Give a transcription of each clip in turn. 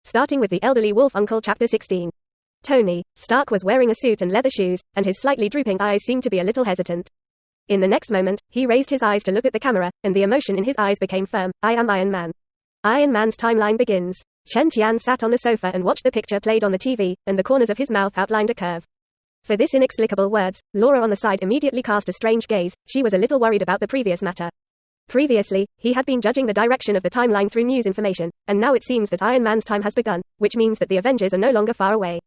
starting with the elderly wolf uncle. Chapter 16. Tony Stark was wearing a suit and leather shoes, and his slightly drooping eyes seemed to be a little hesitant. In the next moment, he raised his eyes to look at the camera, and the emotion in his eyes became firm. I am Iron Man. Iron Man's timeline begins. Chen Tian sat on the sofa and watched the picture played on the TV, and the corners of his mouth outlined a curve. For this inexplicable words, Laura on the side immediately cast a strange gaze. She was a little worried about the previous matter. Previously, he had been judging the direction of the timeline through news information, and now it seems that Iron Man's time has begun, which means that the Avengers are no longer far away.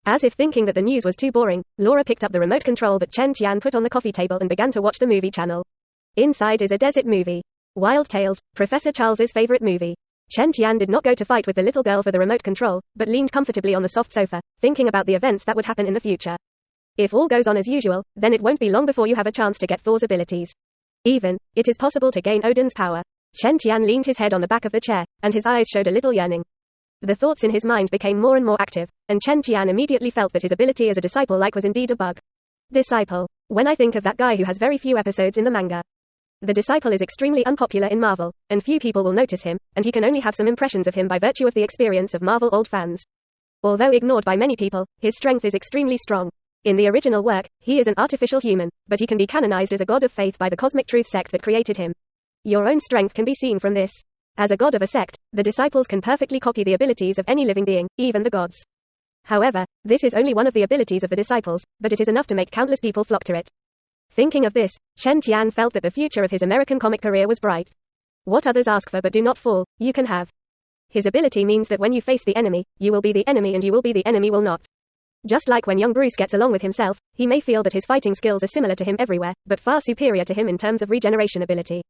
As if thinking that the news was too boring, Laura picked up the remote control that Chen Tian put on the coffee table and began to watch the movie channel. Inside is a desert movie. Wild Tales, Professor Charles's favorite movie. Chen Tian did not go to fight with the little girl for the remote control, but leaned comfortably on the soft sofa, thinking about the events that would happen in the future. If all goes on as usual, then it won't be long before you have a chance to get Thor's abilities. Even, it is possible to gain Odin's power. Chen Tian leaned his head on the back of the chair, and his eyes showed a little yearning. The thoughts in his mind became more and more active, and Chen Tian immediately felt that his ability as a disciple-like was indeed a bug. Disciple. When I think of that guy who has very few episodes in the manga. The disciple is extremely unpopular in Marvel, and few people will notice him, and he can only have some impressions of him by virtue of the experience of Marvel old fans. Although ignored by many people, his strength is extremely strong. In the original work, he is an artificial human, but he can be canonized as a god of faith by the Cosmic Truth sect that created him. Your own strength can be seen from this. As a god of a sect, the disciples can perfectly copy the abilities of any living being, even the gods. However, this is only one of the abilities of the disciples, but it is enough to make countless people flock to it. Thinking of this, Chen Tian felt that the future of his American comic career was bright. What others ask for but do not fall, you can have. His ability means that when you face the enemy, you will be the enemy and you will be the enemy will not. Just like when young Bruce gets along with himself, he may feel that his fighting skills are similar to him everywhere, but far superior to him in terms of regeneration ability.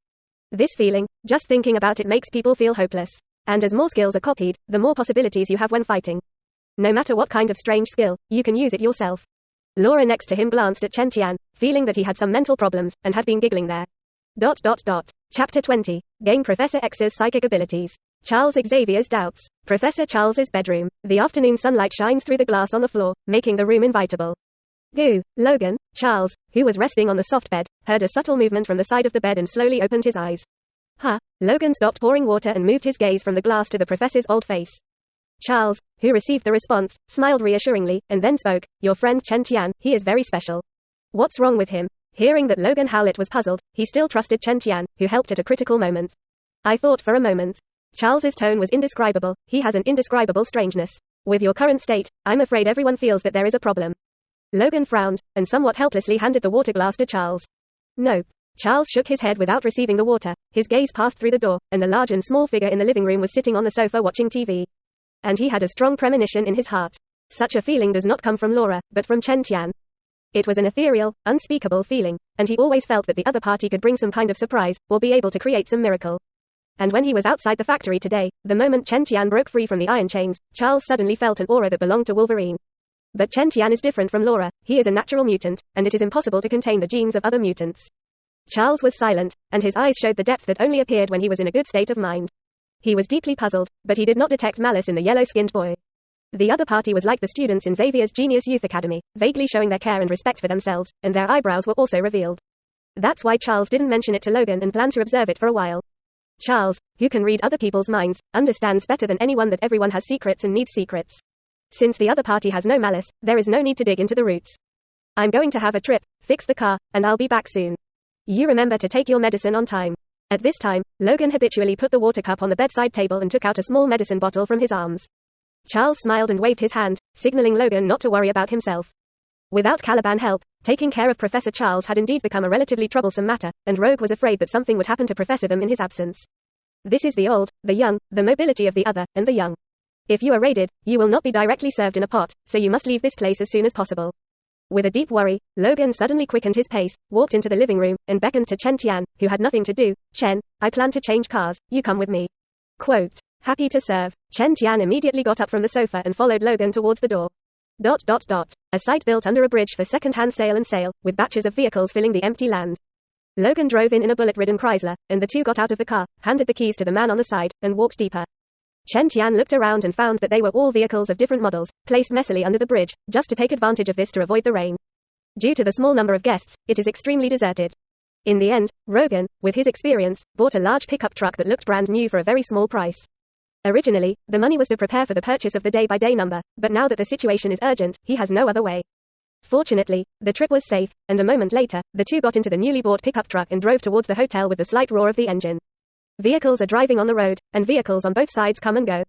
This feeling, just thinking about it makes people feel hopeless. And as more skills are copied, the more possibilities you have when fighting. No matter what kind of strange skill, you can use it yourself. Laura next to him glanced at Chen Tian, feeling that he had some mental problems, and had been giggling there. Chapter 20. Gain Professor X's psychic abilities. Charles Xavier's doubts. Professor Charles's bedroom. The afternoon sunlight shines through the glass on the floor, making the room invitable. Goo, Logan. Charles, who was resting on the soft bed, heard a subtle movement from the side of the bed and slowly opened his eyes. Huh. Logan stopped pouring water and moved his gaze from the glass to the professor's old face. Charles, who received the response, smiled reassuringly, and then spoke. Your friend Chen Tian, he is very special. What's wrong with him? Hearing that Logan Howlett was puzzled, he still trusted Chen Tian, who helped at a critical moment. I thought for a moment. Charles's tone was indescribable. He has an indescribable strangeness. With your current state, I'm afraid everyone feels that there is a problem. Logan frowned, and somewhat helplessly handed the water glass to Charles. Nope. Charles shook his head without receiving the water. His gaze passed through the door, and a large and small figure in the living room was sitting on the sofa watching TV. And he had a strong premonition in his heart. Such a feeling does not come from Laura, but from Chen Tian. It was an ethereal, unspeakable feeling, and he always felt that the other party could bring some kind of surprise, or be able to create some miracle. And when he was outside the factory today, the moment Chen Tian broke free from the iron chains, Charles suddenly felt an aura that belonged to Wolverine. But Chen Tian is different from Laura. He is a natural mutant, and it is impossible to contain the genes of other mutants. Charles was silent, and his eyes showed the depth that only appeared when he was in a good state of mind. He was deeply puzzled, but he did not detect malice in the yellow-skinned boy. The other party was like the students in Xavier's Genius Youth Academy, vaguely showing their care and respect for themselves, and their eyebrows were also revealed. That's why Charles didn't mention it to Logan and planned to observe it for a while. Charles, who can read other people's minds, understands better than anyone that everyone has secrets and needs secrets. Since the other party has no malice, there is no need to dig into the roots. I'm going to have a trip, fix the car, and I'll be back soon. You remember to take your medicine on time. At this time, Logan habitually put the water cup on the bedside table and took out a small medicine bottle from his arms. Charles smiled and waved his hand, signaling Logan not to worry about himself. Without Caliban help, taking care of Professor Charles had indeed become a relatively troublesome matter, and Rogue was afraid that something would happen to Professor them in his absence. This is the old, the young, the mobility of the other, and the young. If you are raided, you will not be directly served in a pot, so you must leave this place as soon as possible. With a deep worry, Logan suddenly quickened his pace, walked into the living room, and beckoned to Chen Tian, who had nothing to do. Chen, I plan to change cars, you come with me. Quote, happy to serve. Chen Tian immediately got up from the sofa and followed Logan towards the door. A site built under a bridge for second-hand sale, with batches of vehicles filling the empty land. Logan drove in a bullet-ridden Chrysler, and the two got out of the car, handed the keys to the man on the side, and walked deeper. Chen Tian looked around and found that they were all vehicles of different models, placed messily under the bridge, just to take advantage of this to avoid the rain. Due to the small number of guests, it is extremely deserted. In the end, Rogan, with his experience, bought a large pickup truck that looked brand new for a very small price. Originally, the money was to prepare for the purchase of the day-by-day number, but now that the situation is urgent, he has no other way. Fortunately, the trip was safe, and a moment later, the two got into the newly bought pickup truck and drove towards the hotel with the slight roar of the engine. Vehicles are driving on the road, and vehicles on both sides come and go.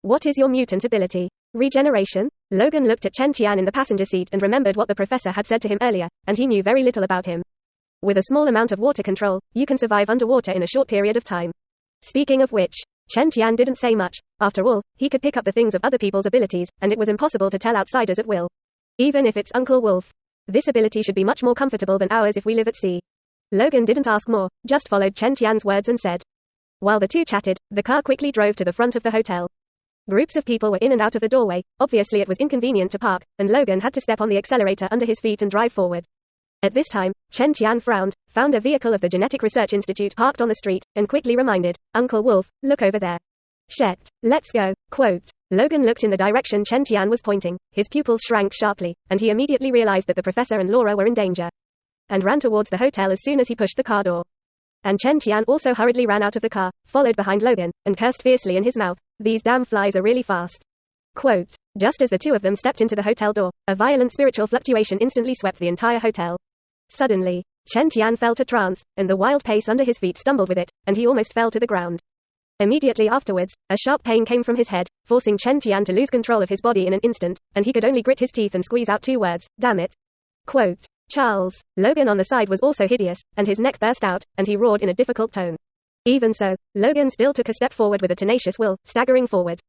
What is your mutant ability? Regeneration? Logan looked at Chen Qian in the passenger seat and remembered what the professor had said to him earlier, and he knew very little about him. With a small amount of water control, you can survive underwater in a short period of time. Speaking of which, Chen Qian didn't say much. After all, he could pick up the things of other people's abilities, and it was impossible to tell outsiders at will. Even if it's Uncle Wolf. This ability should be much more comfortable than ours if we live at sea. Logan didn't ask more, just followed Chen Qian's words and said. While the two chatted, the car quickly drove to the front of the hotel. Groups of people were in and out of the doorway. Obviously it was inconvenient to park, and Logan had to step on the accelerator under his feet and drive forward. At this time, Chen Qian frowned, found a vehicle of the Genetic Research Institute parked on the street, and quickly reminded, Uncle Wolf, look over there. Shet, let's go, quote. Logan looked in the direction Chen Qian was pointing, his pupils shrank sharply, and he immediately realized that the professor and Laura were in danger. And ran towards the hotel as soon as he pushed the car door. And Chen Qian also hurriedly ran out of the car, followed behind Logan, and cursed fiercely in his mouth, these damn flies are really fast. Quote. Just as the two of them stepped into the hotel door, a violent spiritual fluctuation instantly swept the entire hotel. Suddenly, Chen Qian fell to trance, and the wild pace under his feet stumbled with it, and he almost fell to the ground. Immediately afterwards, a sharp pain came from his head, forcing Chen Qian to lose control of his body in an instant, and he could only grit his teeth and squeeze out two words, damn it. Quote. Charles. Logan on the side was also hideous, and his neck burst out, and he roared in a difficult tone. Even so, Logan still took a step forward with a tenacious will, staggering forward.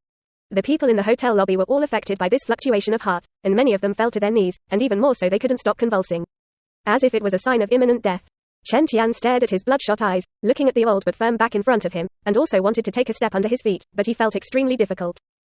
The people in the hotel lobby were all affected by this fluctuation of heart, and many of them fell to their knees, and even more so they couldn't stop convulsing. As if it was a sign of imminent death. Chen Qian stared at his bloodshot eyes, looking at the old but firm back in front of him, and also wanted to take a step under his feet, but he felt extremely difficult.